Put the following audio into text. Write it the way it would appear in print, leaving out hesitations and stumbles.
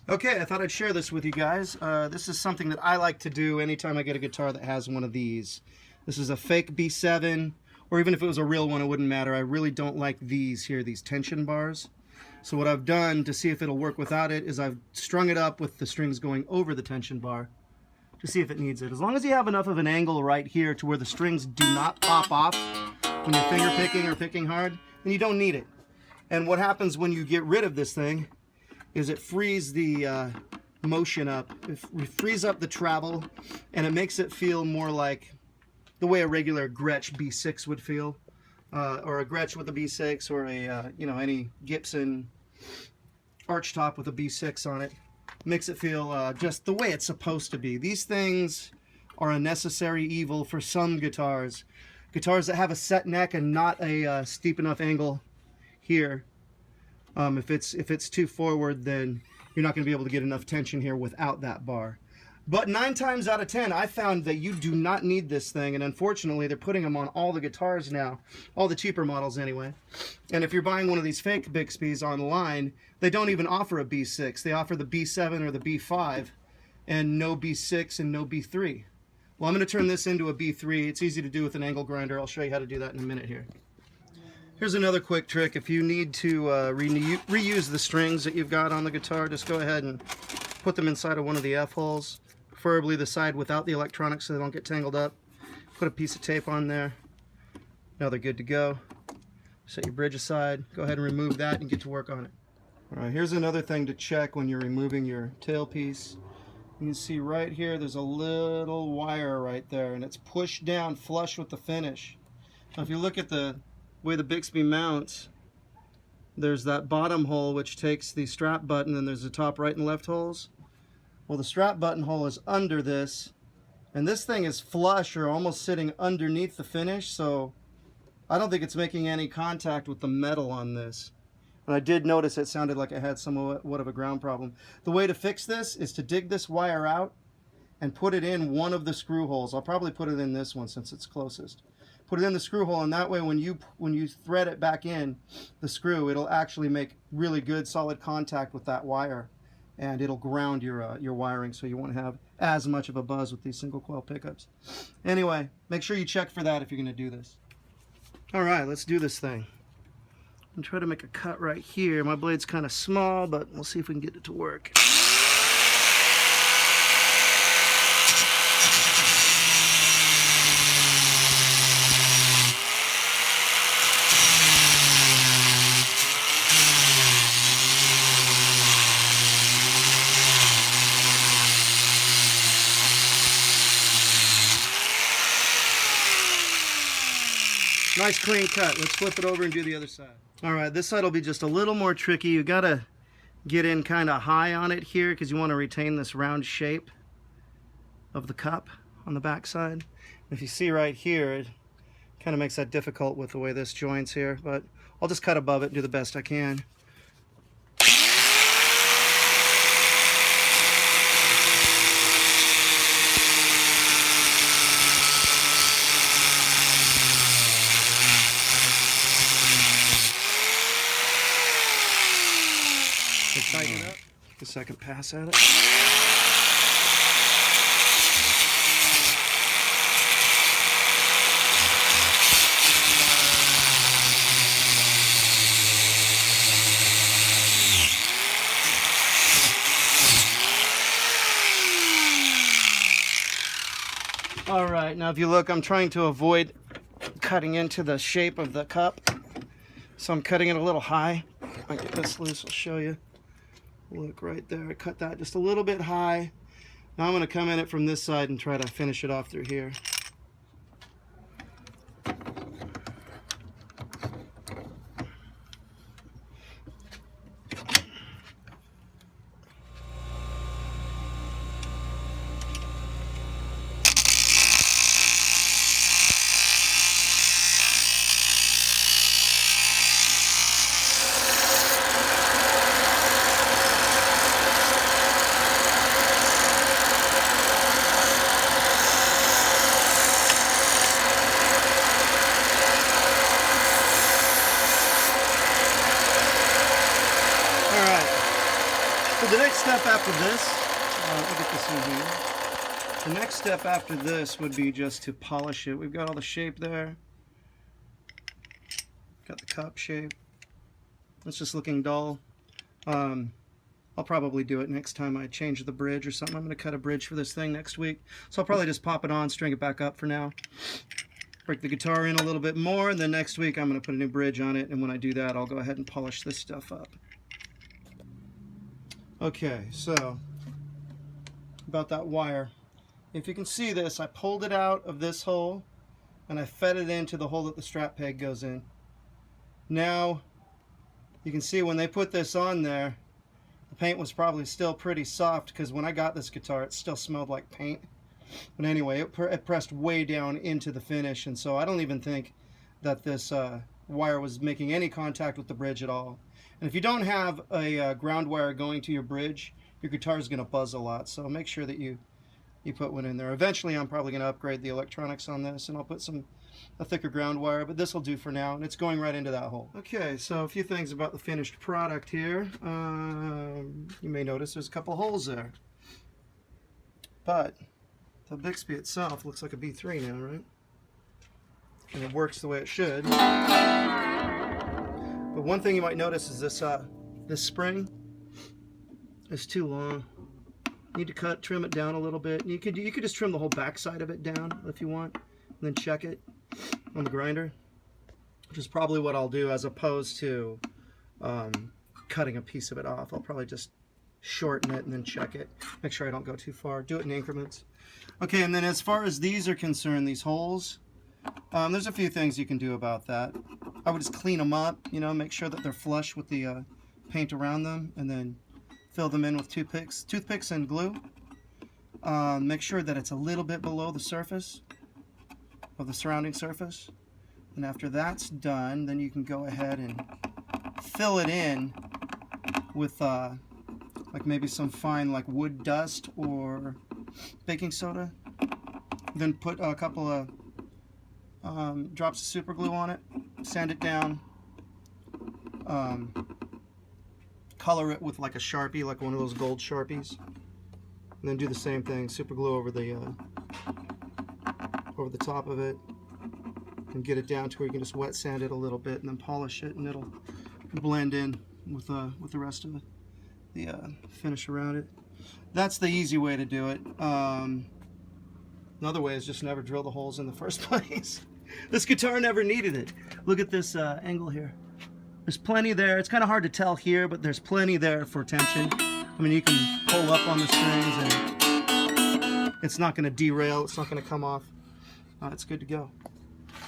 Okay, I thought I'd share this with you guys. This is something that I like to do anytime I get a guitar that has one of these. This is a fake B7, or even if it was a real one, it wouldn't matter. I really don't like these here, these tension bars. So what I've done to see if it'll work without it is I've strung it up with the strings going over the tension bar to see if it needs it. As long as you have enough of an angle right here to where the strings do not pop off when you're finger picking or picking hard, then you don't need it. And what happens when you get rid of this thing is it frees the motion up. It frees up the travel, and it makes it feel more like the way a regular Gretsch B6 would feel, or a Gretsch with a B6, or a any Gibson archtop with a B6 on it. Makes it feel just the way it's supposed to be. These things are a necessary evil for some guitars. Guitars that have a set neck and not a steep enough angle here. If it's too forward, then you're not going to be able to get enough tension here without that bar. But 9 times out of 10, I found that you do not need this thing, and unfortunately, they're putting them on all the guitars now, all the cheaper models anyway. And if you're buying one of these fake Bigsbys online, they don't even offer a B6. They offer the B7 or the B5, and no B6 and no B3. Well, I'm going to turn this into a B3. It's easy to do with an angle grinder. I'll show you how to do that in a minute here. Here's another quick trick. If you need to reuse the strings that you've got on the guitar, just go ahead and put them inside of one of the F-holes, preferably the side without the electronics so they don't get tangled up. Put a piece of tape on there. Now they're good to go. Set your bridge aside. Go ahead and remove that and get to work on it. All right, here's another thing to check when you're removing your tailpiece. You can see right here there's a little wire right there, and it's pushed down flush with the finish. Now if you look at the way the Bixby mounts, there's that bottom hole which takes the strap button, and there's the top right and left holes. Well, the strap button hole is under this, and this thing is flush or almost sitting underneath the finish, so I don't think it's making any contact with the metal on this. And I did notice it sounded like it had somewhat of a ground problem. The way to fix this is to dig this wire out and put it in one of the screw holes. I'll probably put it in this one since it's closest. Put it in the screw hole, and that way when you thread it back in the screw, it'll actually make really good solid contact with that wire, and it'll ground your wiring, so you won't have as much of a buzz with these single coil pickups. Anyway, make sure you check for that if you're going to do this. All right, let's do this thing. I'm trying to make a cut right here. My blade's kind of small, but we'll see if we can get it to work. Nice clean cut. Let's flip it over and do the other side. All right, this side will be just a little more tricky. You gotta get in kind of high on it here because you want to retain this round shape of the cup on the back side. If you see right here, it kind of makes that difficult with the way this joins here, but I'll just cut above it and do the best I can. Tighten it up. Take a second pass at it. All right, now if you look, I'm trying to avoid cutting into the shape of the cup, so I'm cutting it a little high. If I get this loose, I'll show you. Look right there, I cut that just a little bit high. Now I'm going to come in it from this side and try to finish it off through here. So the next step after this, let me get this in here. The next step after this would be just to polish it. We've got all the shape there. Got the cup shape. It's just looking dull. I'll probably do it next time I change the bridge or something. I'm going to cut a bridge for this thing next week. So I'll probably just pop it on, string it back up for now. Break the guitar in a little bit more, and then next week I'm going to put a new bridge on it, and when I do that I'll go ahead and polish this stuff up. Okay, so about that wire. If you can see this, I pulled it out of this hole and I fed it into the hole that the strap peg goes in. Now you can see when they put this on there, the paint was probably still pretty soft, because when I got this guitar it still smelled like paint. But anyway, it pressed way down into the finish, and so I don't even think that this wire was making any contact with the bridge at all. And if you don't have a ground wire going to your bridge, your guitar is going to buzz a lot, so make sure that you put one in there. Eventually I'm probably going to upgrade the electronics on this, and I'll put a thicker ground wire, but this will do for now, and it's going right into that hole. Okay, so a few things about the finished product here. You may notice there's a couple holes there, but the Bixby itself looks like a B3 now, right? And it works the way it should. But one thing you might notice is this spring is too long. You need to trim it down a little bit. You could just trim the whole back side of it down if you want, and then check it on the grinder, which is probably what I'll do, as opposed to cutting a piece of it off. I'll probably just shorten it and then check it. Make sure I don't go too far. Do it in increments. Okay, and then as far as these are concerned, these holes, there's a few things you can do about that. I would just clean them up, you know, make sure that they're flush with the paint around them, and then fill them in with toothpicks and glue. Make sure that it's a little bit below the surface of the surrounding surface. And after that's done, then you can go ahead and fill it in with like maybe some fine like wood dust or baking soda. Then put a couple of drops of super glue on it, sand it down, color it with like a Sharpie, like one of those gold Sharpies, and then do the same thing, super glue over the top of it, and get it down to where you can just wet sand it a little bit, and then polish it, and it'll blend in with the rest of the finish around it. That's the easy way to do it. Another way is just never drill the holes in the first place. This guitar never needed it. Look at this angle here. There's plenty there. It's kind of hard to tell here, but there's plenty there for tension. I mean, you can pull up on the strings and it's not going to derail. It's not going to come off. It's good to go.